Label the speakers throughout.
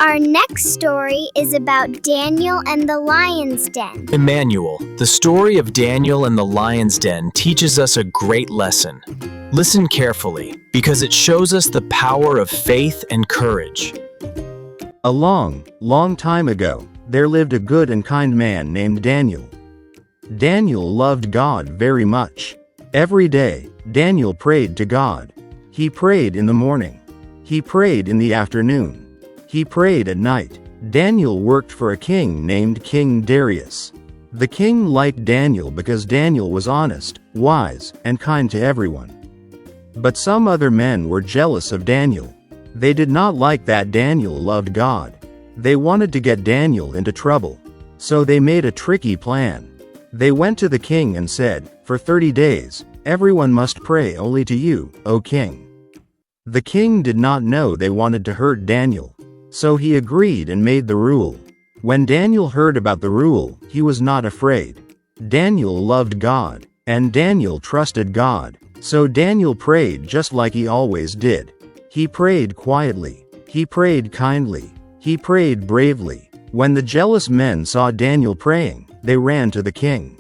Speaker 1: Our next story is about Daniel and the lion's den.
Speaker 2: Emmanuel, the story of Daniel and the lion's den teaches us a great lesson. Listen carefully, because it shows us the power of faith and courage.
Speaker 3: A long, long time ago, there lived a good and kind man named Daniel. Daniel loved God very much. Every day, Daniel prayed to God. He prayed in the morning. He prayed in the afternoon. He prayed at night. Daniel worked for a king named King Darius. The king liked Daniel because Daniel was honest, wise, and kind to everyone. But some other men were jealous of Daniel. They did not like that Daniel loved God. They wanted to get Daniel into trouble. So they made a tricky plan. They went to the king and said, "For 30 days, everyone must pray only to you, O king." The king did not know they wanted to hurt Daniel. So he agreed and made the rule. When Daniel heard about the rule, he was not afraid. Daniel loved God, and Daniel trusted God. So Daniel prayed just like he always did. He prayed quietly. He prayed kindly. He prayed bravely. When the jealous men saw Daniel praying, they ran to the king.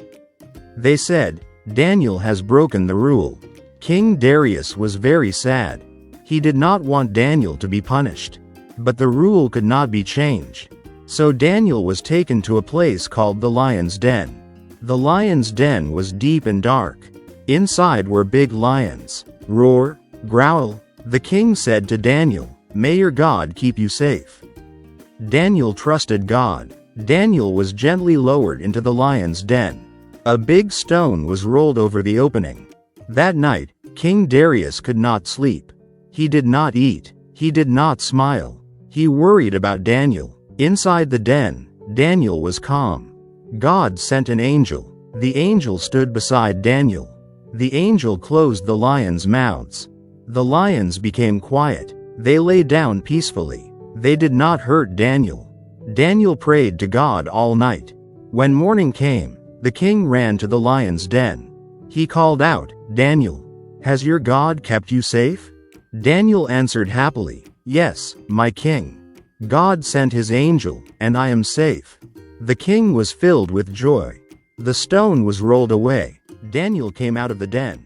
Speaker 3: They said, "Daniel has broken the rule." King Darius was very sad. He did not want Daniel to be punished. But the rule could not be changed. So Daniel was taken to a place called the lion's den. The lion's den was deep and dark. Inside were big lions. Roar, growl. The king said to Daniel, "May your God keep you safe." Daniel trusted God. Daniel was gently lowered into the lion's den. A big stone was rolled over the opening. That night, King Darius could not sleep. He did not eat. He did not smile. He worried about Daniel. Inside the den, Daniel was calm. God sent an angel. The angel stood beside Daniel. The angel closed the lions' mouths. The lions became quiet. They lay down peacefully. They did not hurt Daniel. Daniel prayed to God all night. When morning came, the king ran to the lion's den. He called out, "Daniel, has your God kept you safe?" Daniel answered happily, "Yes, my king. God sent his angel, and I am safe." The king was filled with joy. The stone was rolled away. Daniel came out of the den.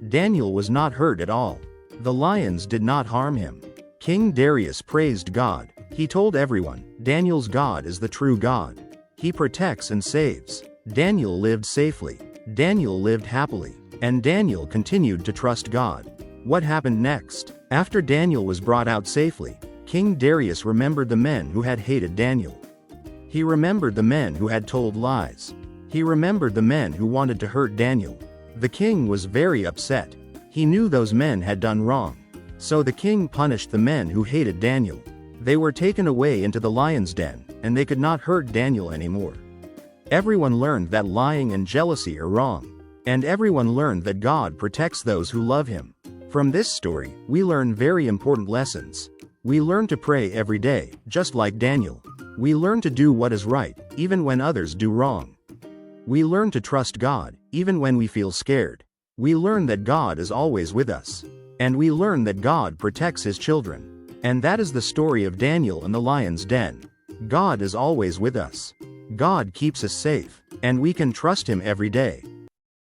Speaker 3: Daniel was not hurt at all. The lions did not harm him. King Darius praised God. He told everyone, "Daniel's God is the true God. He protects and saves." Daniel lived safely. Daniel lived happily. And Daniel continued to trust God. What happened next? After Daniel was brought out safely, King Darius remembered the men who had hated Daniel. He remembered the men who had told lies. He remembered the men who wanted to hurt Daniel. The king was very upset. He knew those men had done wrong. So the king punished the men who hated Daniel. They were taken away into the lion's den, and they could not hurt Daniel anymore. Everyone learned that lying and jealousy are wrong. And everyone learned that God protects those who love him. From this story, we learn very important lessons. We learn to pray every day, just like Daniel. We learn to do what is right, even when others do wrong. We learn to trust God, even when we feel scared. We learn that God is always with us. And we learn that God protects his children. And that is the story of Daniel and the lion's den. God is always with us. God keeps us safe. And we can trust him every day.